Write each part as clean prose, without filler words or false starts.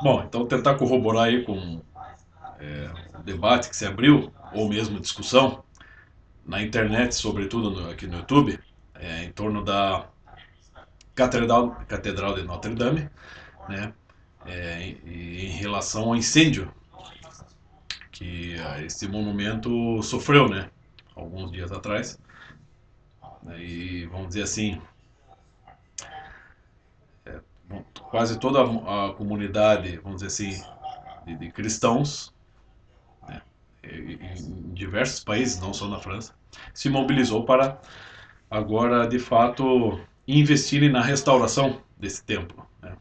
Bom, então tentar corroborar aí com o debate que se abriu, ou mesmo discussão, na internet, sobretudo aqui no YouTube, em torno da Catedral de Notre Dame, né, em relação ao incêndio que esse monumento sofreu, né, alguns dias atrás. Né, e vamos dizer assim, quase toda a comunidade, vamos dizer assim, de cristãos, né, em diversos países, não só na França, se mobilizou para agora, de fato, investirem na restauração desse templo. Né?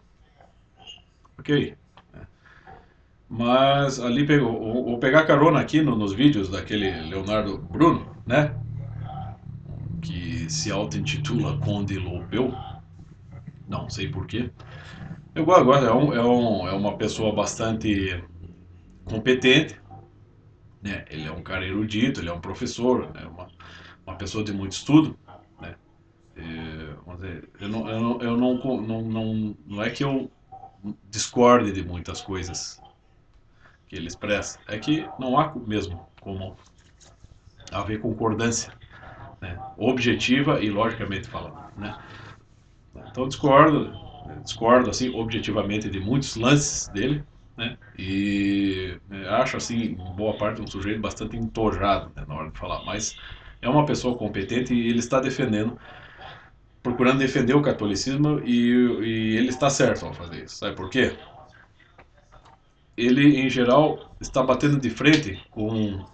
Ok. Mas ali vou pegar carona aqui nos vídeos daquele Leonardo Bruno, né? Que se auto-intitula Conde Lobeu. Não sei porquê. Eu gosto, é uma pessoa bastante competente, né? Ele é um cara erudito, ele é um professor, né? Uma pessoa de muito estudo, né? Vamos dizer, não é que eu discorde de muitas coisas que ele expressa, é que não há mesmo como haver concordância, né? Objetiva e logicamente falando, né? Então discordo assim objetivamente de muitos lances dele, né? E acho assim boa parte um sujeito bastante entojado, né, na hora de falar, mas é uma pessoa competente e ele está defendendo, procurando defender o catolicismo e ele está certo ao fazer isso. Sabe por quê? Ele em geral está batendo de frente com,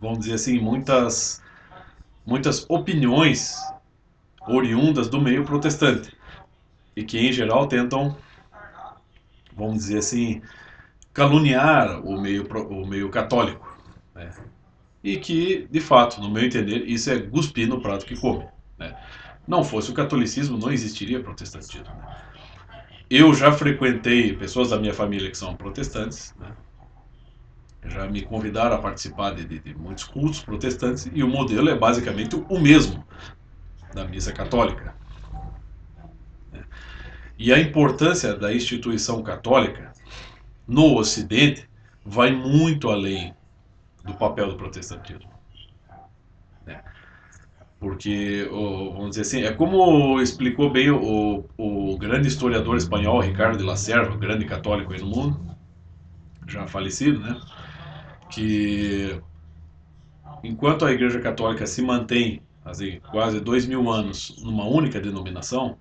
vamos dizer assim, muitas opiniões oriundas do meio protestante e que em geral tentam, vamos dizer assim, caluniar o meio católico. Né? E que, de fato, no meu entender, isso é cuspir no prato que come. Né? Não fosse o catolicismo, não existiria protestantismo. Né? Eu já frequentei pessoas da minha família que são protestantes, né? Já me convidaram a participar de muitos cultos protestantes e o modelo é basicamente o mesmo da missa católica. E a importância da instituição católica no Ocidente vai muito além do papel do protestantismo. Né? Porque, vamos dizer assim, é como explicou bem o grande historiador espanhol Ricardo de la Serva, grande católico aí no mundo, já falecido, né? Que enquanto a Igreja Católica se mantém assim, quase 2000 anos numa única denominação,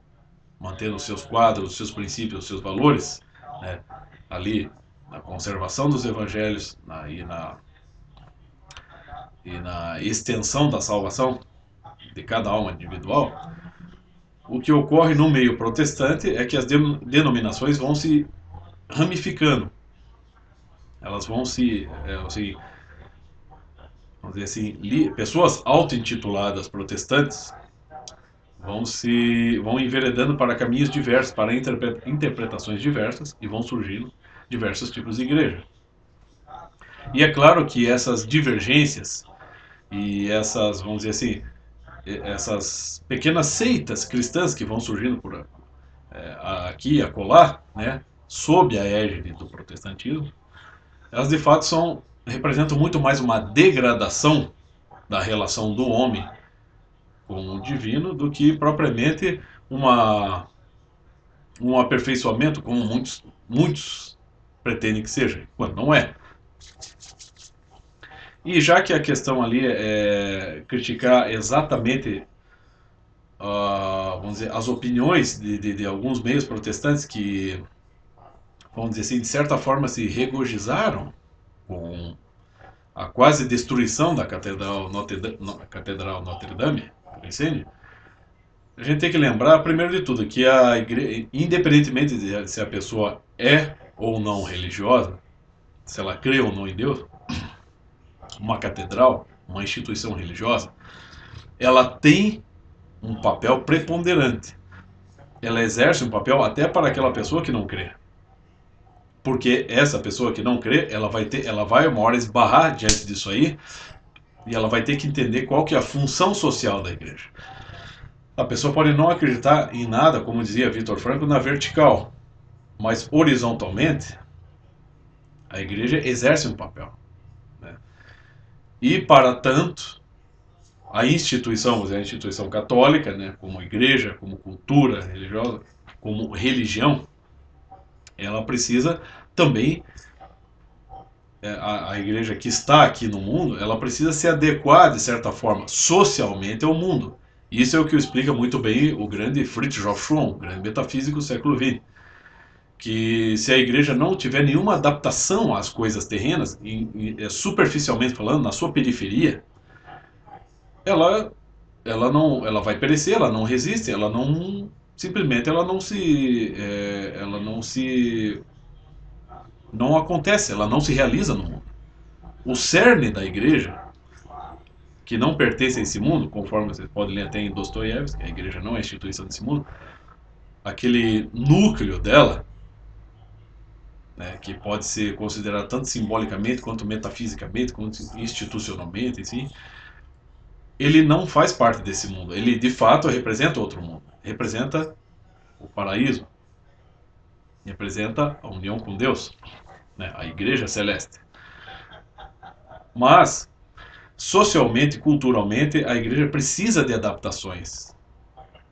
mantendo os seus quadros, os seus princípios, os seus valores, né, ali na conservação dos evangelhos e na extensão da salvação de cada alma individual, o que ocorre no meio protestante é que as denominações vão se ramificando, elas vão se, assim, vamos dizer assim, pessoas auto-intituladas protestantes vão enveredando para caminhos diversos, para interpretações diversas e vão surgindo diversos tipos de igreja. E é claro que essas divergências e essas, vamos dizer assim, essas pequenas seitas cristãs que vão surgindo por aqui e acolá, né, sob a égide do protestantismo, elas de fato representam muito mais uma degradação da relação do homem com o divino do que propriamente uma, um aperfeiçoamento como muitos pretendem que seja, quando não é. E já que a questão ali é criticar exatamente, vamos dizer, as opiniões de alguns meios protestantes que, vamos dizer assim, de certa forma se regozijaram com a quase destruição da Catedral Notre Dame, por incêndio, a gente tem que lembrar, primeiro de tudo, que a igreja, independentemente de se a pessoa é ou não religiosa, se ela crê ou não em Deus, uma catedral, uma instituição religiosa, ela tem um papel preponderante. Ela exerce um papel até para aquela pessoa que não crê. Porque essa pessoa que não crê, ela vai uma hora esbarrar diante disso aí e ela vai ter que entender qual que é a função social da igreja. A pessoa pode não acreditar em nada, como dizia Viktor Frankl, na vertical, mas horizontalmente, a igreja exerce um papel, né? E, para tanto, a instituição católica, né, como igreja, como cultura religiosa, como religião, ela precisa também, a igreja que está aqui no mundo, ela precisa se adequar, de certa forma, socialmente ao mundo. Isso é o que explica muito bem o grande Fritjof Schwann, o grande metafísico do século XX, que se a igreja não tiver nenhuma adaptação às coisas terrenas, superficialmente falando, na sua periferia, ela, ela vai perecer, ela não resiste, ela não, simplesmente não acontece, ela não se realiza no mundo. O cerne da igreja, que não pertence a esse mundo, conforme vocês podem ler até em Dostoiévski, a igreja não é a instituição desse mundo, aquele núcleo dela, né, que pode ser considerado tanto simbolicamente quanto metafisicamente, quanto institucionalmente, assim, ele não faz parte desse mundo. Ele de fato representa outro mundo. Representa o paraíso. Representa a união com Deus, né, a igreja celeste. Mas socialmente, culturalmente, a igreja precisa de adaptações,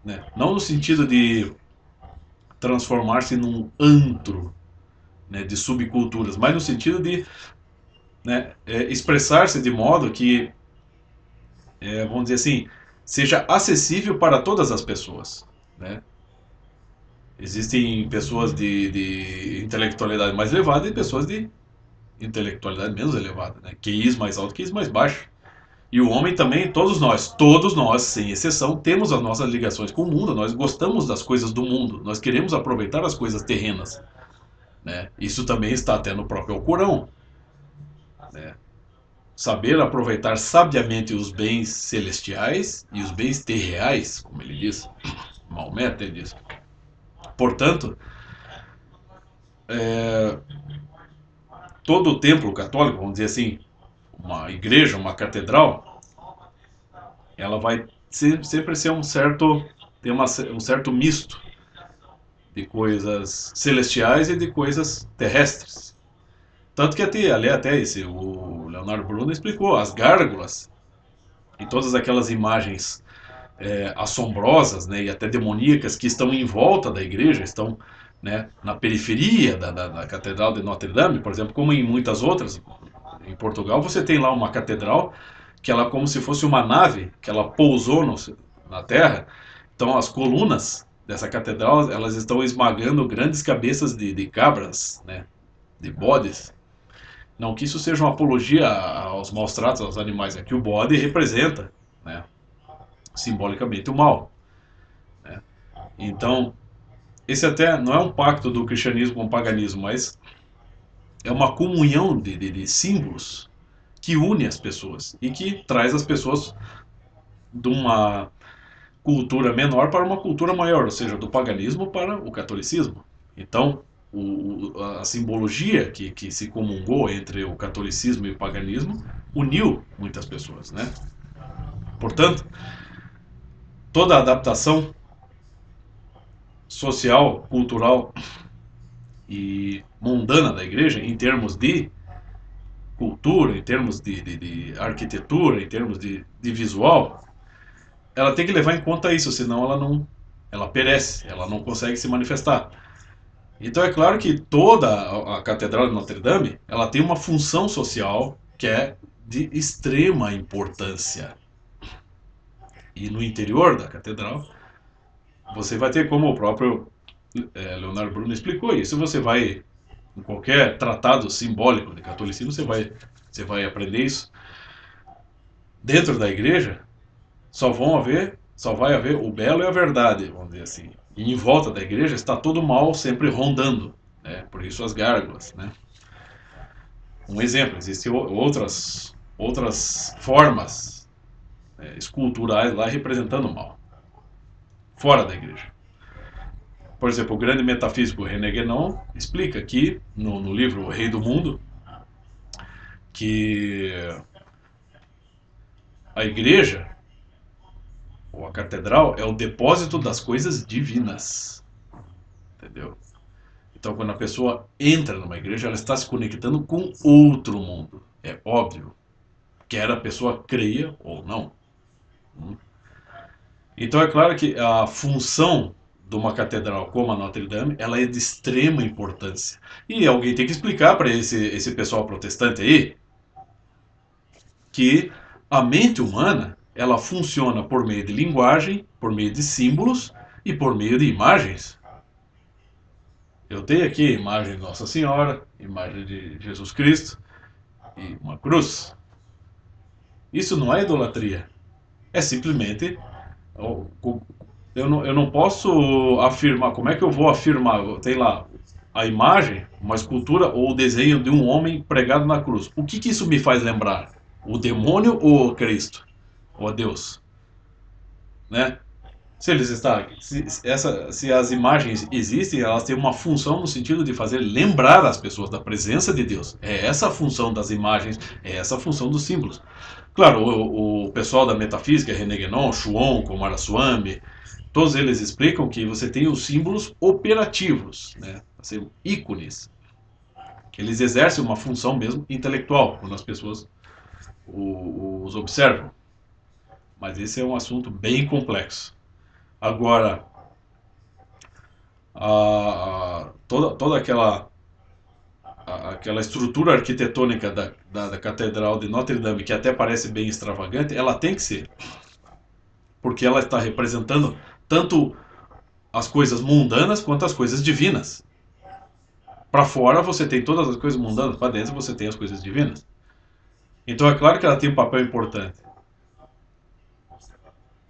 né? Não no sentido de transformar-se num antro, né, de subculturas, mas no sentido de, né, expressar-se de modo que, vamos dizer assim, seja acessível para todas as pessoas, né? Existem pessoas de intelectualidade mais elevada e pessoas de intelectualidade menos elevada, né? QIs mais alto, QIs mais baixo. E o homem também, todos nós, sem exceção, temos as nossas ligações com o mundo, nós gostamos das coisas do mundo, nós queremos aproveitar as coisas terrenas, né? Isso também está até no próprio Alcorão, né? Saber aproveitar sabiamente os bens celestiais e os bens terreais, como ele diz, Maomé até diz. Portanto, todo o templo católico, vamos dizer assim, uma igreja, uma catedral, ela vai sempre ser ter um certo misto de coisas celestiais e de coisas terrestres. Tanto que o Leonardo Bruna explicou, as gárgulas e todas aquelas imagens assombrosas, né, e até demoníacas que estão em volta da igreja, estão, né, na periferia da Catedral de Notre Dame, por exemplo, como em muitas outras. Em Portugal você tem lá uma catedral que ela é como se fosse uma nave que ela pousou na terra. Então as colunas dessa catedral elas estão esmagando grandes cabeças de cabras, né, de bodes. Não que isso seja uma apologia aos maus tratos aos animais, é que o bode representa, né, simbolicamente o mal, né? Então, esse até não é um pacto do cristianismo com o paganismo, mas é uma comunhão de símbolos que une as pessoas e que traz as pessoas de uma cultura menor para uma cultura maior, ou seja, do paganismo para o catolicismo. Então, a simbologia que se comungou entre o catolicismo e o paganismo uniu muitas pessoas, né? Portanto, toda a adaptação social, cultural e mundana da igreja, em termos de cultura, em termos de arquitetura, em termos de visual, ela tem que levar em conta isso, senão ela perece, ela não consegue se manifestar. Então é claro que toda a Catedral de Notre Dame, ela tem uma função social que é de extrema importância. E no interior da catedral, você vai ter, como o próprio Leonardo Bruno explicou isso, você vai em qualquer tratado simbólico de catolicismo, você vai aprender isso. Dentro da igreja, só vai haver o belo e a verdade, vamos dizer assim. E em volta da igreja está todo o mal sempre rondando, né? Por isso as gárgulas, né? Um exemplo, existem outras formas esculturais lá representando o mal, fora da igreja. Por exemplo, o grande metafísico René Guénon explica aqui no livro O Rei do Mundo que a igreja, ou a catedral, é o depósito das coisas divinas. Entendeu? Então, quando a pessoa entra numa igreja, ela está se conectando com outro mundo. É óbvio, quer a pessoa creia ou não. Então, é claro que a função de uma catedral como a Notre Dame, ela é de extrema importância. E alguém tem que explicar para esse pessoal protestante aí que a mente humana, ela funciona por meio de linguagem, por meio de símbolos e por meio de imagens. Eu tenho aqui a imagem de Nossa Senhora, imagem de Jesus Cristo e uma cruz. Isso não é idolatria. É simplesmente. Eu não posso afirmar. Como é que eu vou afirmar? Tem lá a imagem, uma escultura ou o desenho de um homem pregado na cruz. O que isso me faz lembrar? O demônio ou Cristo? Ou Deus? Né? Se eles estão, se as imagens existem, elas têm uma função no sentido de fazer lembrar as pessoas da presença de Deus. É essa a função das imagens, é essa a função dos símbolos. Claro, o pessoal da metafísica, René Guénon, Chuon, Coomaraswamy, todos eles explicam que você tem os símbolos operativos, né? Assim, ícones. Eles exercem uma função mesmo intelectual quando as pessoas os observam. Mas esse é um assunto bem complexo. Agora, toda aquela estrutura arquitetônica da Catedral de Notre Dame, que até parece bem extravagante, ela tem que ser, porque ela está representando tanto as coisas mundanas quanto as coisas divinas. Para fora você tem todas as coisas mundanas, para dentro você tem as coisas divinas. Então é claro que ela tem um papel importante.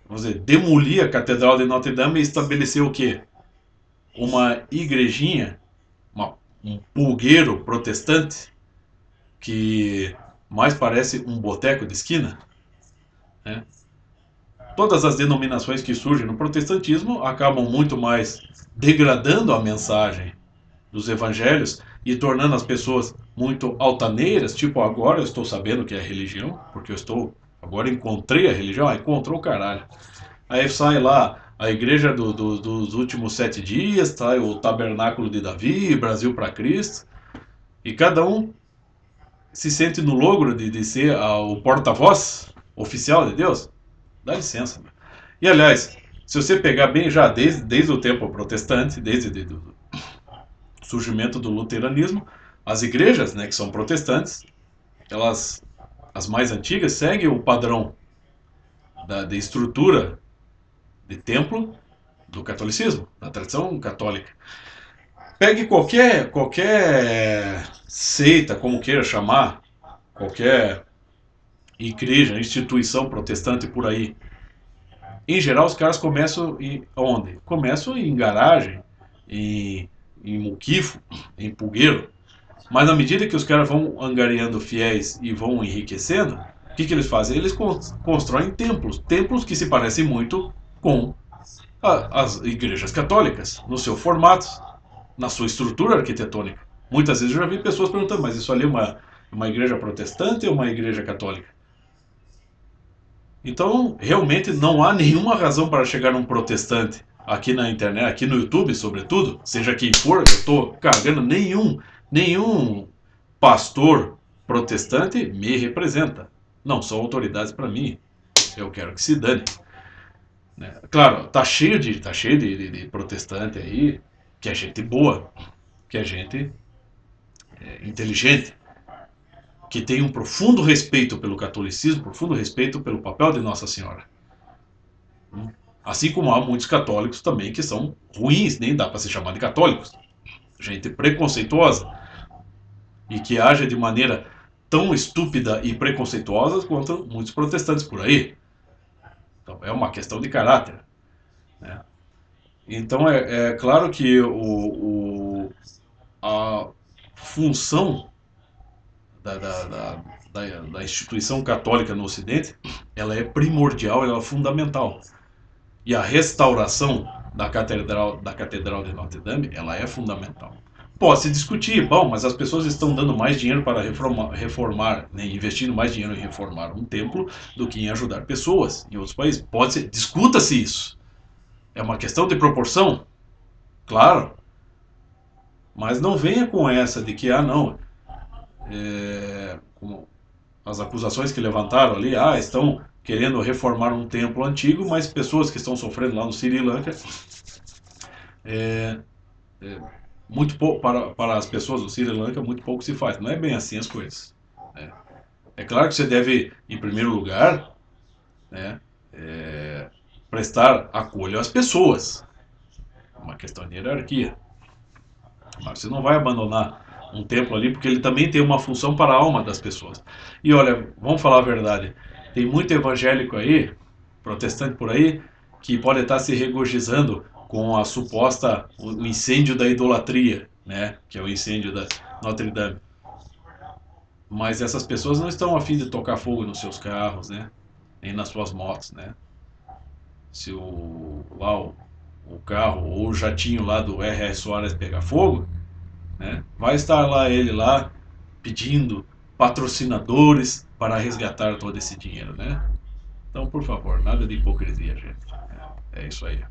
Vamos dizer, demolir a Catedral de Notre Dame e estabelecer o quê? Uma igrejinha, um pulgueiro protestante, que mais parece um boteco de esquina. Né? Todas as denominações que surgem no protestantismo acabam muito mais degradando a mensagem dos evangelhos e tornando as pessoas muito altaneiras, tipo, agora eu estou sabendo que é religião, porque agora encontrei a religião, encontrou o caralho. Aí sai lá a igreja dos últimos 7 dias, tá, o tabernáculo de Davi, Brasil para Cristo, e cada um se sente no logro de ser o porta-voz oficial de Deus. Dá licença. Meu. E aliás, se você pegar bem já desde o tempo protestante, desde o surgimento do luteranismo, as igrejas, né, que são protestantes, elas, as mais antigas, seguem o padrão de estrutura de templo do catolicismo, da tradição católica. Pegue qualquer seita, como queira chamar, qualquer igreja, instituição protestante por aí. Em geral, os caras começam onde? Começam em garagem, em muquifo, em pulgueiro. Mas na medida que os caras vão angariando fiéis e vão enriquecendo, o que eles fazem? Eles constroem templos. Templos que se parecem muito com as igrejas católicas, no seu formato, na sua estrutura arquitetônica. Muitas vezes eu já vi pessoas perguntando, mas isso ali é uma igreja protestante ou uma igreja católica? Então, realmente não há nenhuma razão para chegar num protestante aqui na internet, aqui no YouTube, sobretudo, seja quem for, eu estou cagando, nenhum pastor protestante me representa. Não são autoridades para mim. Eu quero que se dane. Né? Claro, tá cheio de protestante aí, que é gente boa, que é gente inteligente, que tem um profundo respeito pelo catolicismo, profundo respeito pelo papel de Nossa Senhora. Assim como há muitos católicos também que são ruins, nem dá para se chamar de católicos. Gente preconceituosa e que age de maneira tão estúpida e preconceituosa quanto muitos protestantes por aí. Então é uma questão de caráter. Né? Então é claro que a função da instituição católica no Ocidente, ela é primordial, ela é fundamental. E a restauração da Catedral de Notre Dame, ela é fundamental. Pode-se discutir, bom, mas as pessoas estão dando mais dinheiro para reformar, né, investindo mais dinheiro em reformar um templo do que em ajudar pessoas em outros países. Discuta-se isso. É uma questão de proporção, claro. Mas não venha com essa de que, não, como as acusações que levantaram ali, estão querendo reformar um templo antigo, mas pessoas que estão sofrendo lá no Sri Lanka, é, muito pouco, para as pessoas do Sri Lanka, muito pouco se faz. Não é bem assim as coisas, né? É claro que você deve, em primeiro lugar, né, prestar acolho às pessoas, uma questão de hierarquia. Mas você não vai abandonar um templo ali, porque ele também tem uma função para a alma das pessoas. E olha, vamos falar a verdade, tem muito evangélico aí, protestante por aí, que pode estar se regozijando com a suposta, o incêndio da idolatria, né? Que é o incêndio da Notre Dame. Mas essas pessoas não estão a fim de tocar fogo nos seus carros, né? Nem nas suas motos, né? Se o carro ou o jatinho lá do R.R. Soares pegar fogo, né? Vai estar lá ele lá pedindo patrocinadores para resgatar todo esse dinheiro, né? Então, por favor, nada de hipocrisia, gente. É isso aí.